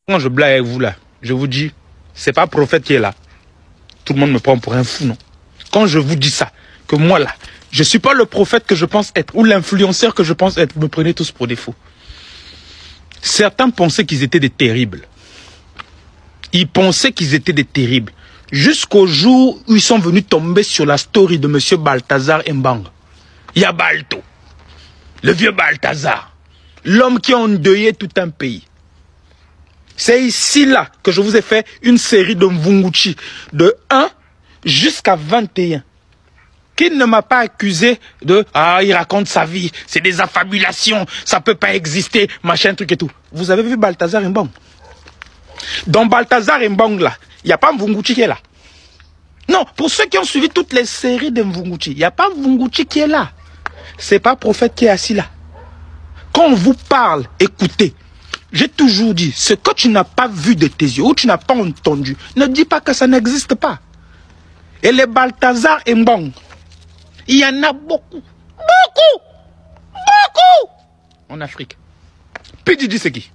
Quand je blague avec vous là, je vous dis, c'est pas prophète qui est là. Tout le monde me prend pour un fou, non? Quand je vous dis ça, que moi là, je suis pas le prophète que je pense être, ou l'influenceur que je pense être, vous me prenez tous pour des fous. Certains pensaient qu'ils étaient des terribles. Ils pensaient qu'ils étaient des terribles. Jusqu'au jour où ils sont venus tomber sur la story de M. Balthazar Mbang. Il y a Balto, le vieux Balthazar, l'homme qui a endeuillé tout un pays. C'est ici là que je vous ai fait une série de Mvunguchi de 1 jusqu'à 21. Qui ne m'a pas accusé de « Ah, il raconte sa vie, c'est des affabulations, ça peut pas exister, machin, truc et tout. » Vous avez vu Balthazar Mbang? Dans Balthazar Mbang là, il n'y a pas Mvunguchi qui est là. Non, pour ceux qui ont suivi toutes les séries de Mvunguchi, il n'y a pas Mvunguchi qui est là. C'est pas prophète qui est assis là. Quand on vous parle, écoutez. J'ai toujours dit, ce que tu n'as pas vu de tes yeux, ou tu n'as pas entendu, ne dis pas que ça n'existe pas. Et les Balthazar Mbang, il y en a beaucoup, beaucoup en Afrique. PDD c'est qui?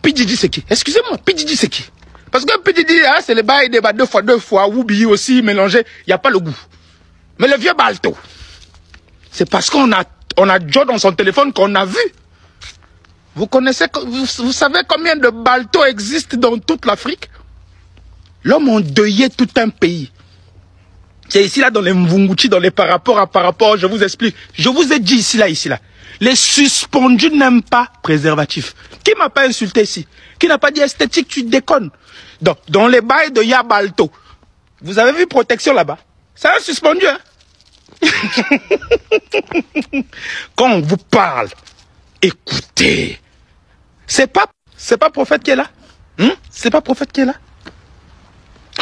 PDD c'est qui? Excusez-moi, PDD c'est qui? Parce que PDD, hein, c'est les bails des deux fois, Woubi aussi mélangé, il n'y a pas le goût. Mais le vieux Balto, c'est parce qu'on a Joe dans son téléphone qu'on a vu. Vous connaissez, vous savez combien de Balto existent dans toute l'Afrique? L'homme a endeuillé tout un pays. C'est ici là dans les Mvunguchi, dans les par rapport, je vous explique. Je vous ai dit ici là. Les suspendus n'aiment pas préservatif. Qui m'a pas insulté ici? Qui n'a pas dit esthétique, tu déconnes? Dans les bails de Yabalto, vous avez vu protection là-bas? C'est un suspendu, hein? Quand on vous parle, écoutez. C'est pas prophète qui est là. C'est pas prophète qui est là.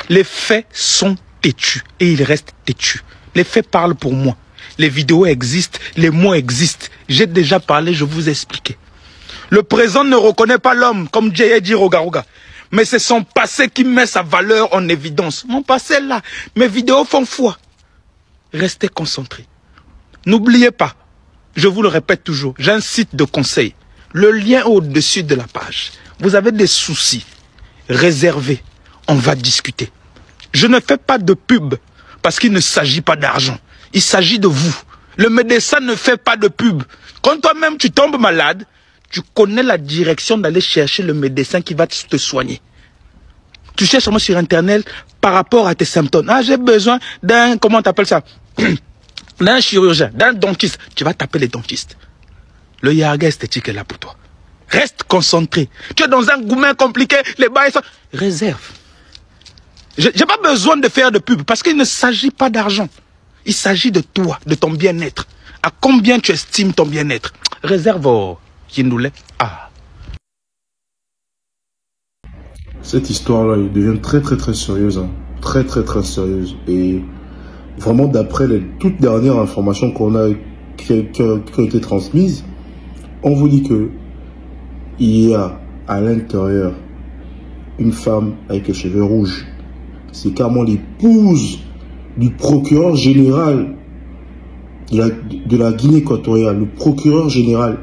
Les faits sont têtus et ils restent têtus. Les faits parlent pour moi. Les vidéos existent, les mots existent. J'ai déjà parlé, je vous ai expliqué. Le présent ne reconnaît pas l'homme, comme Jay dit Rogaroga. Mais c'est son passé qui met sa valeur en évidence. Mon passé là, mes vidéos font foi. Restez concentrés. N'oubliez pas, je vous le répète toujours, j'ai un site de conseil. Le lien au-dessus de la page. Vous avez des soucis, réservez, on va discuter. Je ne fais pas de pub parce qu'il ne s'agit pas d'argent. Il s'agit de vous. Le médecin ne fait pas de pub. Quand toi-même tu tombes malade, tu connais la direction d'aller chercher le médecin qui va te soigner. Tu cherches seulement sur Internet par rapport à tes symptômes. Ah, j'ai besoin d'un, comment t'appelles ça? D'un chirurgien, d'un dentiste. Tu vas taper les dentistes. Le yarga esthétique est là pour toi. Reste concentré. Tu es dans un goumin compliqué, les bails sont... Réserve. J'ai pas besoin de faire de pub parce qu'il ne s'agit pas d'argent. Il s'agit de toi, de ton bien-être. À combien tu estimes ton bien-être? Réserve au Kindoulé. Ah. Cette histoire-là, elle devient très sérieuse. Hein. Très sérieuse. Et vraiment, d'après les toutes dernières informations qui ont été transmises, on vous dit que il y a à l'intérieur une femme avec les cheveux rouges. C'est carrément l'épouse du procureur général de la Guinée équatoriale. Le procureur général.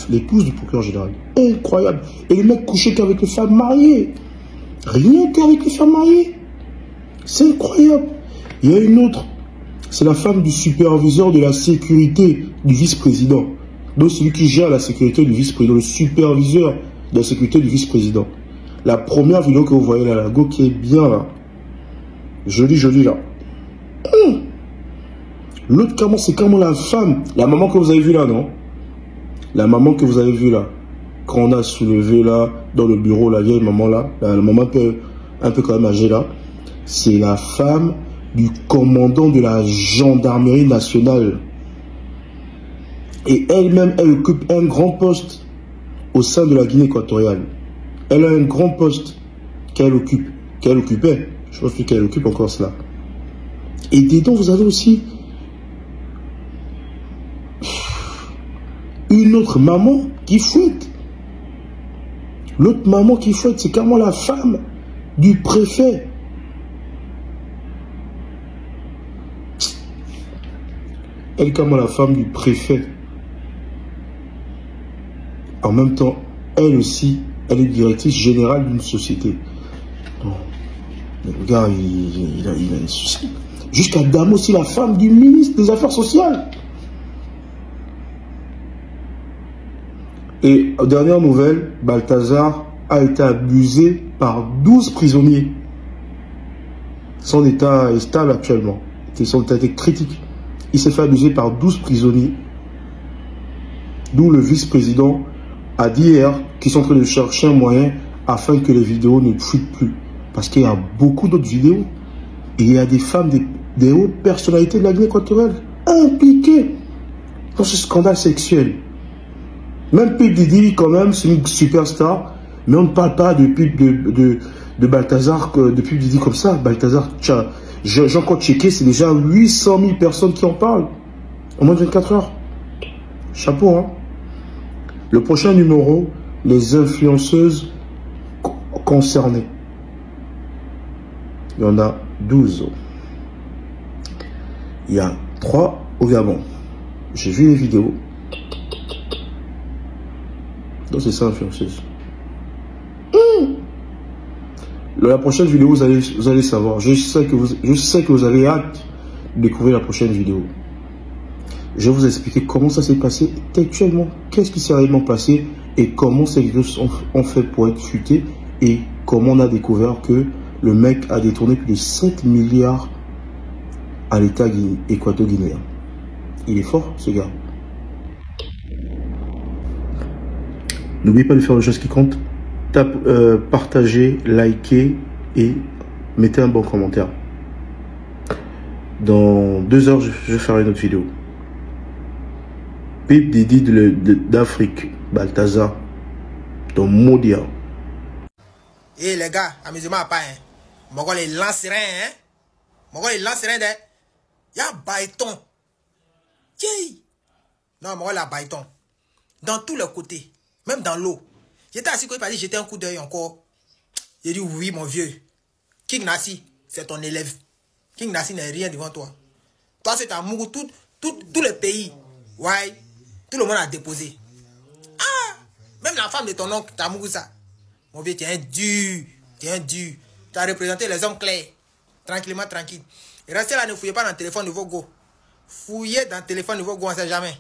L'épouse du procureur général. Incroyable. Et le mec couché qu'avec les femmes mariées. Rien qu'avec les femmes mariées. C'est incroyable. Il y a une autre. C'est la femme du superviseur de la sécurité du vice-président. Donc celui qui gère la sécurité du vice-président, le superviseur de la sécurité du vice-président. La première vidéo que vous voyez là, la go qui est bien là. Joli là. L'autre, c'est comment la femme, la maman que vous avez vue là, non? La maman que vous avez vue là, quand on a soulevé là, dans le bureau, la vieille maman là, la maman un peu quand même âgée là, c'est la femme du commandant de la gendarmerie nationale. Et elle-même, elle occupe un grand poste au sein de la Guinée équatoriale. Elle a un grand poste qu'elle occupait. Je pense plus qu'elle occupe encore cela. Et dedans, vous avez aussi une autre maman qui fouette. L'autre maman qui fouette, c'est carrément la femme du préfet. Elle est carrément la femme du préfet. en même temps, elle aussi, elle est directrice générale d'une société. Non. Mais le gars, il a un souci. Jusqu'à Dame aussi, la femme du ministre des Affaires sociales. Et dernière nouvelle, Balthazar a été abusé par 12 prisonniers. Son état est stable actuellement. Son état est critique. Il s'est fait abuser par 12 prisonniers. D'où le vice-président a dit hier qu'ils sont en train de chercher un moyen afin que les vidéos ne fuitent plus. Parce qu'il y a beaucoup d'autres vidéos. Et il y a des femmes, des hautes personnalités de la Guinée équatoriale impliquées dans ce scandale sexuel. Même P. Diddy, quand même, c'est une superstar. Mais on ne parle pas de Balthazar, depuis Diddy comme ça. Balthazar, j'ai encore checké, c'est déjà 800 000 personnes qui en parlent. En moins de 24 heures. Chapeau, hein. Le prochain numéro, les influenceuses concernées. Il y en a 12. Il y a 3 au Gabon. J'ai vu les vidéos. Donc c'est ça, influenceuse. La prochaine vidéo, vous allez savoir. Je sais que vous avez hâte de découvrir la prochaine vidéo. Je vais vous expliquer comment ça s'est passé actuellement. Qu'est-ce qui s'est réellement passé et comment ces vidéos ont fait pour être futées et comment on a découvert que le mec a détourné plus de 7 milliards à l'État équato-guinéen. Il est fort, ce gars. N'oubliez pas de faire les choses qui comptent. Partagez, likez et mettez un bon commentaire. Dans 2 heures, je vais faire une autre vidéo. P. Diddy d'Afrique, Balthazar, dans Modia. Eh les gars, amusez-moi pas, hein. Mon gars, les lancerin, hein. Mon gars, les lancerin, de. Y'a Baïton. Non, mon gars, la Baïton. Dans tous les côtés. Même dans l'eau. J'étais assis quand il m'a dit, j'étais un coup d'œil encore. J'ai dit, oui, mon vieux. King Nassi, c'est ton élève. King Nassi n'est rien devant toi. Toi, c'est ta mougou. Tous les pays. Ouais. Tout le monde a déposé. Ah! Même la femme de ton oncle, ta mougou ça. Mon vieux, tu es un dur. Tu es un dur. Tu as représenté les hommes clairs. Tranquillement, tranquille. Et restez là, ne fouillez pas dans le téléphone de vos go. Fouillez dans le téléphone de vos go, on ne sait jamais.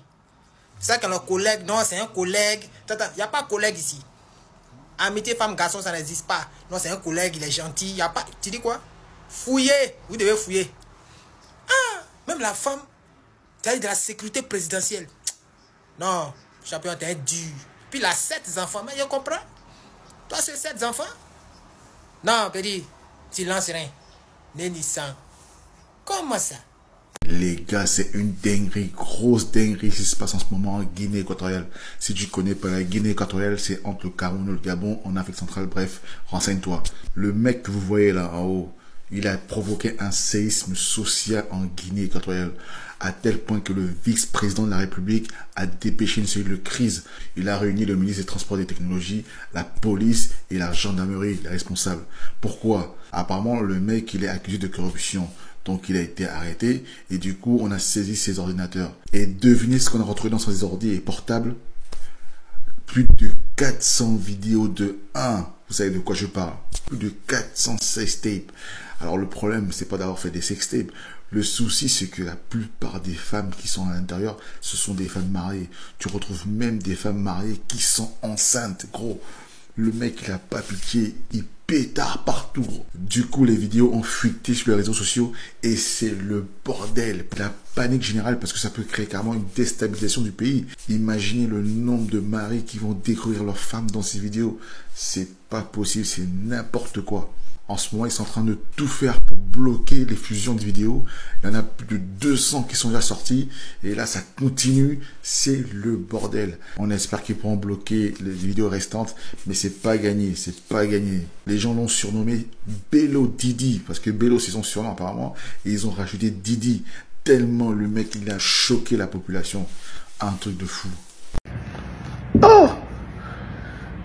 C'est ça que nos collègues, non, c'est un collègue. Il n'y a pas de collègue ici. Amitié femme-garçon, ça n'existe pas. Non, c'est un collègue, il est gentil. Il n'y a pas. Tu dis quoi? Fouillez. Vous devez fouiller. Ah, même la femme, tu as dit de la sécurité présidentielle. Non, champion, t'es dur. Puis il a 7 enfants, mais je comprends. Toi, c'est 7 enfants? Non, petit, tu lances rien. Nénissan. Comment ça? Les gars, c'est une dinguerie, grosse dinguerie qui se passe en ce moment en Guinée équatoriale. Si tu connais pas la Guinée équatoriale, c'est entre le Cameroun et le Gabon, en Afrique centrale, bref, renseigne-toi. Le mec que vous voyez là en haut, il a provoqué un séisme social en Guinée équatoriale, à tel point que le vice-président de la République a dépêché une cellule de crise. Il a réuni le ministre des Transports et des Technologies, la police et la gendarmerie, les responsables. Pourquoi? Apparemment, le mec, il est accusé de corruption. Donc, il a été arrêté et du coup, on a saisi ses ordinateurs. Et devinez ce qu'on a retrouvé dans ses ordi et portables. Plus de 400 vidéos de 1. Vous savez de quoi je parle? Plus de 400 sextapes. Alors, le problème, c'est pas d'avoir fait des sextapes. Le souci, c'est que la plupart des femmes qui sont à l'intérieur, ce sont des femmes mariées. Tu retrouves même des femmes mariées qui sont enceintes, gros. Le mec, il a pas pitié, il pétard partout, gros. Du coup, les vidéos ont fuité sur les réseaux sociaux et c'est le bordel. La panique générale parce que ça peut créer carrément une déstabilisation du pays. Imaginez le nombre de maris qui vont découvrir leurs femmes dans ces vidéos. C'est pas possible, c'est n'importe quoi. En ce moment, ils sont en train de tout faire pour bloquer les fusions de vidéos. Il y en a plus de 200 qui sont déjà sortis. Et là, ça continue. C'est le bordel. On espère qu'ils pourront bloquer les vidéos restantes. Mais c'est pas gagné. C'est pas gagné. Les gens l'ont surnommé Bello Didi. Parce que Bello, c'est son surnom apparemment. Et ils ont rajouté Didi. Tellement le mec, il a choqué la population. Un truc de fou. Oh!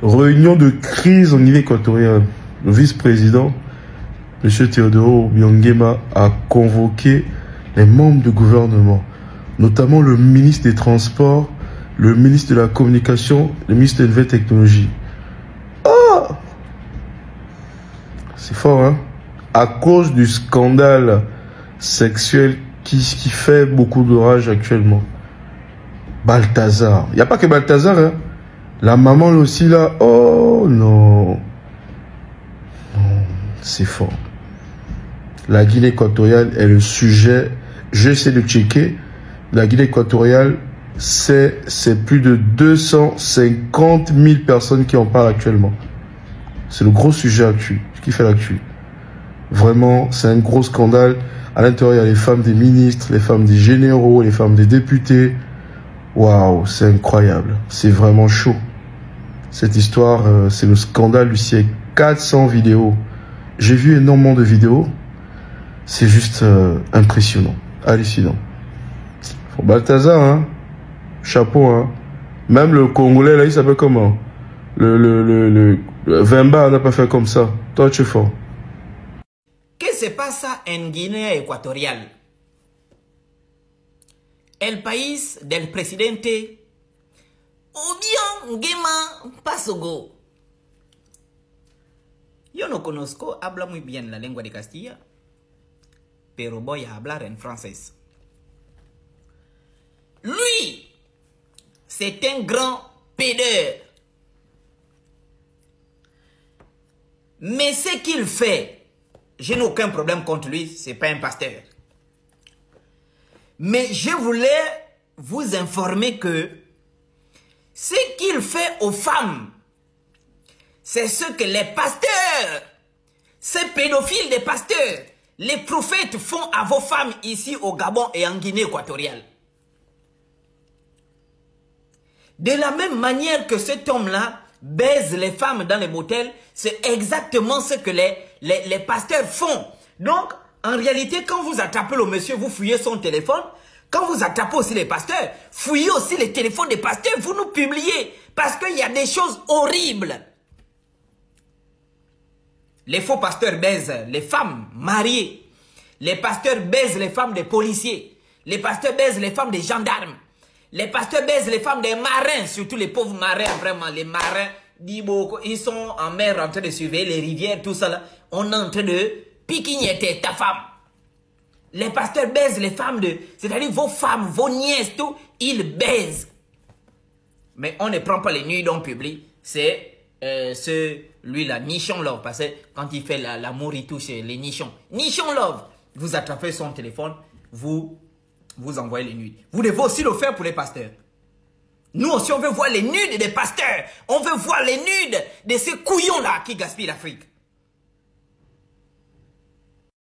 Réunion de crise en Guinée équatoriale. Le vice-président, M. Théodore Obiangema, a convoqué les membres du gouvernement, notamment le ministre des Transports, le ministre de la Communication, le ministre des Nouvelles Technologies. Oh! C'est fort, hein? À cause du scandale sexuel qui fait beaucoup de rage actuellement. Balthazar. Il n'y a pas que Balthazar, hein? La maman aussi là. Oh non. Non, c'est fort. La Guinée équatoriale est le sujet. J'essaie de checker. La Guinée équatoriale, c'est plus de 250 000 personnes qui en parlent actuellement. C'est le gros sujet actuel, ce qui fait l'actu. Vraiment, c'est un gros scandale. À l'intérieur, il y a les femmes des ministres, les femmes des généraux, les femmes des députés. Waouh, c'est incroyable. C'est vraiment chaud. Cette histoire, c'est le scandale du siècle. 400 vidéos. J'ai vu énormément de vidéos. C'est juste impressionnant, hallucinant. Balthazar, hein? Chapeau, hein? Même le Congolais, là, il s'appelle comment? Le Vemba n'a pas fait comme ça. Toi, tu es fort. ¿Qué se pasa en Guinea Ecuatorial? El país del presidente Obiang Nguema Pasogo. Yo no conozco, habla muy bien la lengua de Castilla, pero voy a hablar en francés. Lui, c'est un grand pédeur. Mais ce qu'il fait, je n'ai aucun problème contre lui, c'est pas un pasteur. Mais je voulais vous informer que ce qu'il fait aux femmes, c'est ce que les pasteurs, ces pédophiles des pasteurs, les prophètes font à vos femmes ici au Gabon et en Guinée équatoriale. De la même manière que cet homme-là baise les femmes dans les motels, c'est exactement ce que les pasteurs font. Donc, en réalité, quand vous attrapez le monsieur, vous fouillez son téléphone. Quand vous attrapez aussi les pasteurs, fouillez aussi les téléphones des pasteurs, vous nous publiez. Parce qu'il y a des choses horribles. Les faux pasteurs baisent les femmes mariées. Les pasteurs baisent les femmes des policiers. Les pasteurs baisent les femmes des gendarmes. Les pasteurs baisent les femmes des marins, surtout les pauvres marins, vraiment, les marins, ils sont en mer en train de surveiller les rivières, tout ça là. On est en train de piquignetter ta femme. Les pasteurs baisent les femmes de... C'est-à-dire vos femmes, vos nièces, tout, ils baisent. Mais on ne prend pas les nuits dans le public. C'est lui là, Nichon Love, parce que quand il fait l'amour, il touche les nichons. Nichon Love, vous attrapez son téléphone, vous envoyez les nudes. Vous devez aussi le faire pour les pasteurs. Nous aussi, on veut voir les nudes des pasteurs. On veut voir les nudes de ces couillons-là qui gaspillent l'Afrique.